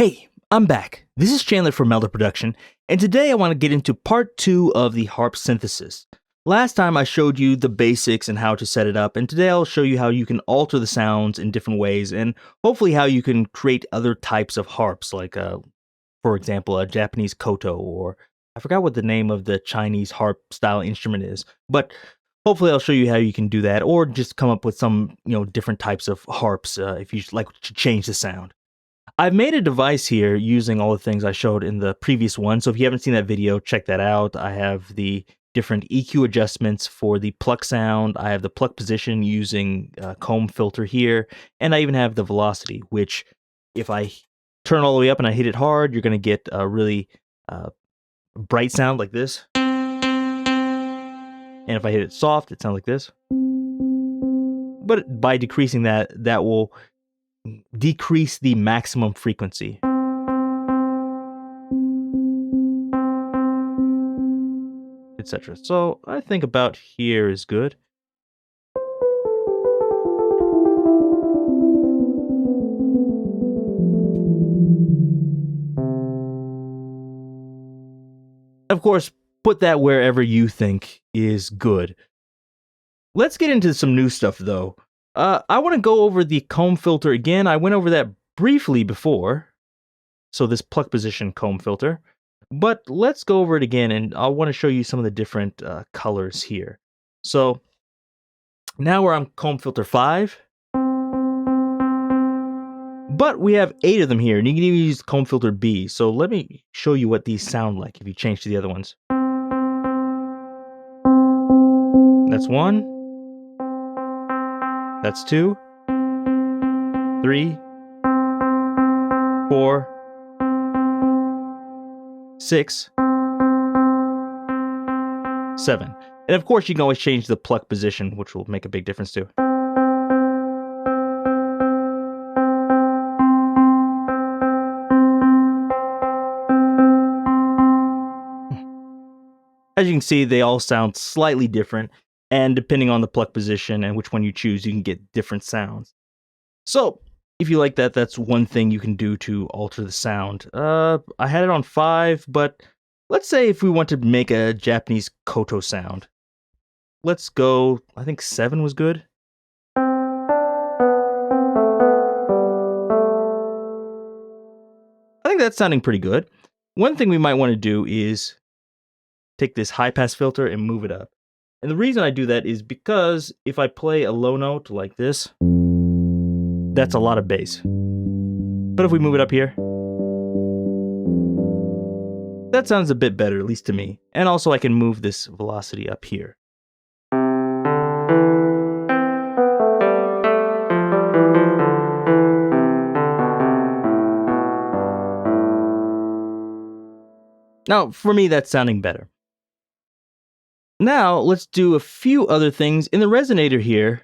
Hey, I'm back. This is Chandler from Melda Production, and today I want to get into part 2 of the harp synthesis. Last time I showed you the basics and how to set it up, and today I'll show you how you can alter the sounds in different ways, and hopefully how you can create other types of harps, like, for example, a Japanese Koto, or I forgot what the name of the Chinese harp style instrument is, but hopefully I'll show you how you can do that, or just come up with some, different types of harps if you like to change the sound. I've made a device here using all the things I showed in the previous one, so if you haven't seen that video, check that out. I have the different EQ adjustments for the pluck sound, I have the pluck position using Combfilter here, and I even have the velocity, which if I turn all the way up and I hit it hard, you're going to get a really bright sound like this. And if I hit it soft, it sounds like this. But by decreasing that, that will decrease the maximum frequency. Etc. So I think about here is good. Of course, put that wherever you think is good. Let's get into some new stuff though. I want to go over the Combfilter again. I went over that briefly before. So this pluck position Combfilter. But let's go over it again, and I want to show you some of the different colors here. So now we're on Combfilter 5. But we have 8 of them here, and you can even use Combfilter B. So let me show you what these sound like if you change to the other ones. That's 1. That's 2. 3. 4. 6, 7. And of course, you can always change the pluck position, which will make a big difference too. As you can see, they all sound slightly different, and depending on the pluck position and which one you choose, you can get different sounds. So, if you like that, that's one thing you can do to alter the sound. I had it on 5, but let's say if we want to make a Japanese Koto sound. Let's go, I think 7 was good. I think that's sounding pretty good. One thing we might want to do is take this high pass filter and move it up. And the reason I do that is because if I play a low note like this, that's a lot of bass. But if we move it up here, that sounds a bit better, at least to me. And also I can move this velocity up here. Now, for me, that's sounding better. Now, let's do a few other things. In the resonator here,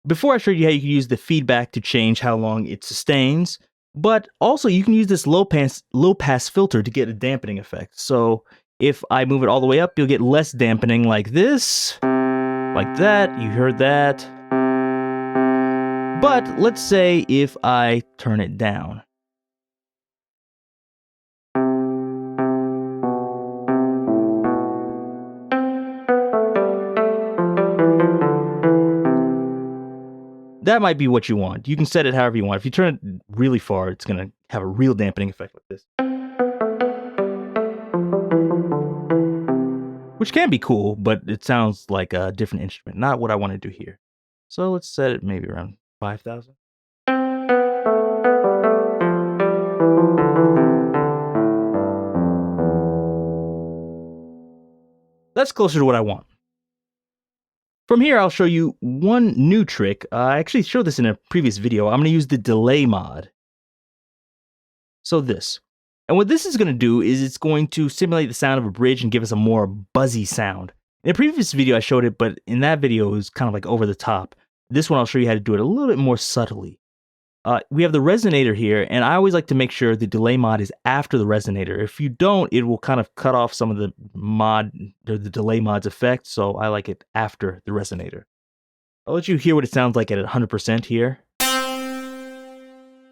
before I showed you how you can use the feedback to change how long it sustains, but also you can use this low pass filter to get a dampening effect. So if I move it all the way up, you'll get less dampening like this, like that, you heard that. But let's say if I turn it down. That might be what you want. You can set it however you want. If you turn it really far, it's going to have a real dampening effect like this. Which can be cool, but it sounds like a different instrument. Not what I want to do here. So let's set it maybe around 5,000. That's closer to what I want. From here, I'll show you one new trick. I actually showed this in a previous video. I'm going to use the delay mod. So this. And what this is going to do is it's going to simulate the sound of a bridge and give us a more buzzy sound. In a previous video, I showed it, but in that video, it was kind of like over the top. This one, I'll show you how to do it a little bit more subtly. We have the resonator here, and I always like to make sure the delay mod is after the resonator. If you don't, it will kind of cut off some of the delay mod's effect, so I like it after the resonator. I'll let you hear what it sounds like at 100% here.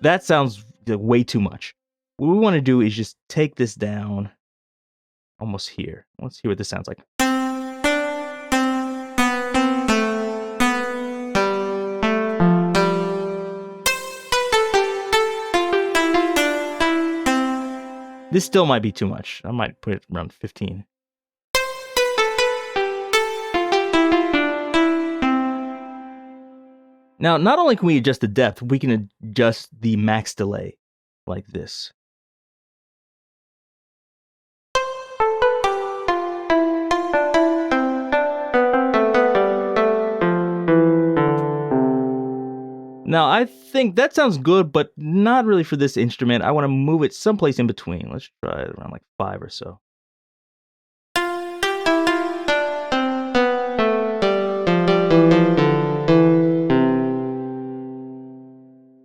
That sounds way too much. what we want to do is just take this down almost here. Let's hear what this sounds like. This still might be too much. I might put it around 15. Now, not only can we adjust the depth, we can adjust the max delay like this. Now, I think that sounds good, but not really for this instrument. I want to move it someplace in between. Let's try it around like 5 or so.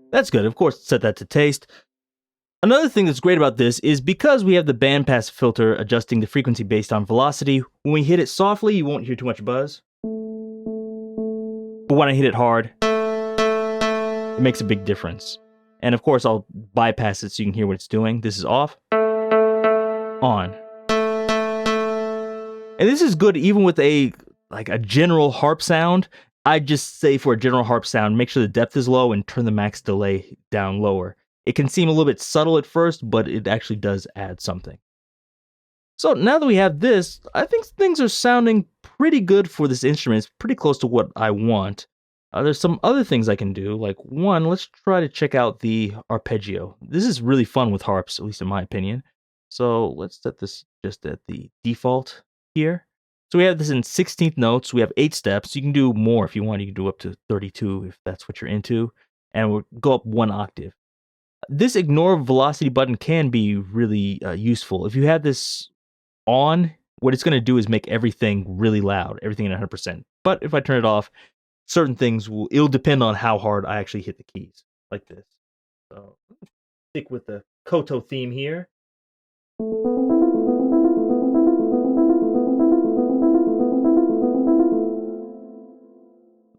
That's good. Of course, set that to taste. Another thing that's great about this is because we have the bandpass filter adjusting the frequency based on velocity, when we hit it softly, you won't hear too much buzz. But when I hit it hard, it makes a big difference. And of course, I'll bypass it so you can hear what it's doing. This is off, on. And this is good even with a general harp sound. I just say for a general harp sound, make sure the depth is low and turn the max delay down lower. It can seem a little bit subtle at first, but it actually does add something. So now that we have this, I think things are sounding pretty good for this instrument. It's pretty close to what I want. There's some other things I can do. Like one, let's try to check out the arpeggio. This is really fun with harps, at least in my opinion. So let's set this just at the default here. So we have this in 16th notes. We have 8 steps. You can do more if you want. You can do up to 32 if that's what you're into. And we'll go up 1 octave. This ignore velocity button can be really useful. If you have this on, what it's going to do is make everything really loud, everything at 100%. But if I turn it off, certain things it'll depend on how hard I actually hit the keys, like this. So stick with the Koto theme here.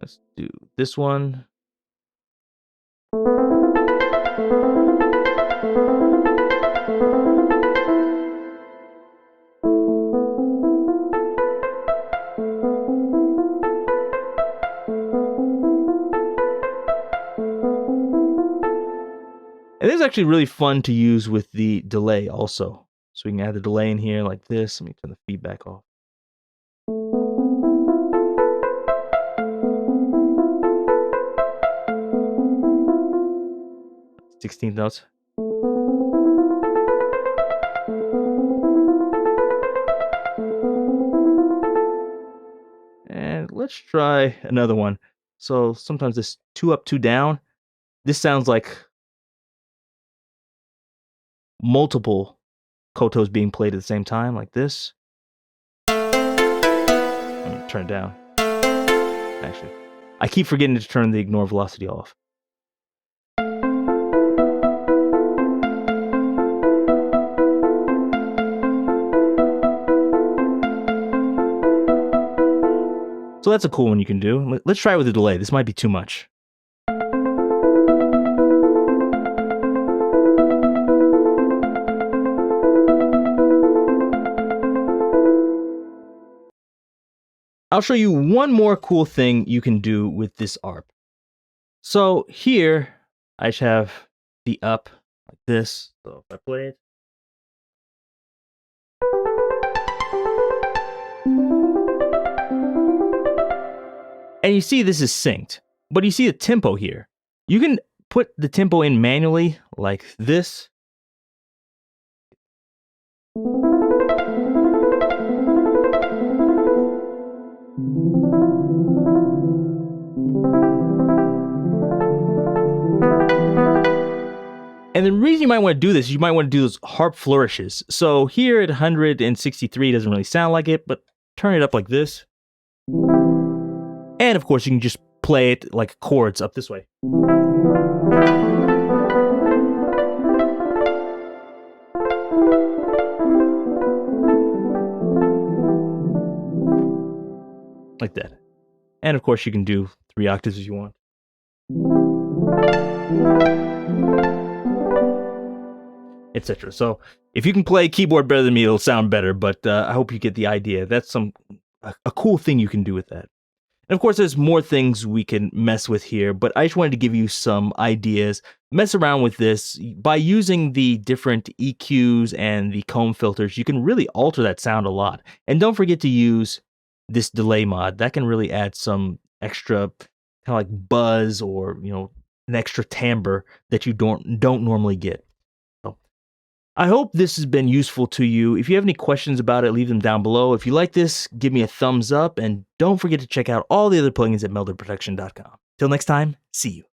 Let's do this one. And this is actually really fun to use with the delay also. So we can add the delay in here like this. Let me turn the feedback off. 16th notes. And let's try another one. So sometimes this 2 up, 2 down. This sounds like multiple kotos being played at the same time, like this. Let me turn it down. Actually, I keep forgetting to turn the ignore velocity off. So that's a cool one you can do. Let's try it with a delay. This might be too much. I'll show you one more cool thing you can do with this ARP. So here, I just have the up like this. So if I play it. And you see this is synced, but you see the tempo here. You can put the tempo in manually like this. And the reason you might want to do this is you might want to do those harp flourishes. So here at 163 doesn't really sound like it, but turn it up like this. And of course you can just play it like chords up this way. Like that. And of course you can do 3 octaves if you want. etc. So if you can play keyboard better than me, it'll sound better, but I hope you get the idea. That's a cool thing you can do with that. And of course, there's more things we can mess with here, but I just wanted to give you some ideas. Mess around with this. By using the different EQs and the comb filters, you can really alter that sound a lot. And don't forget to use this delay mod. That can really add some extra kind of like buzz or, an extra timbre that you don't normally get. I hope this has been useful to you. If you have any questions about it, leave them down below. If you like this, give me a thumbs up, and don't forget to check out all the other plugins at meldaproduction.com. Till next time, see you.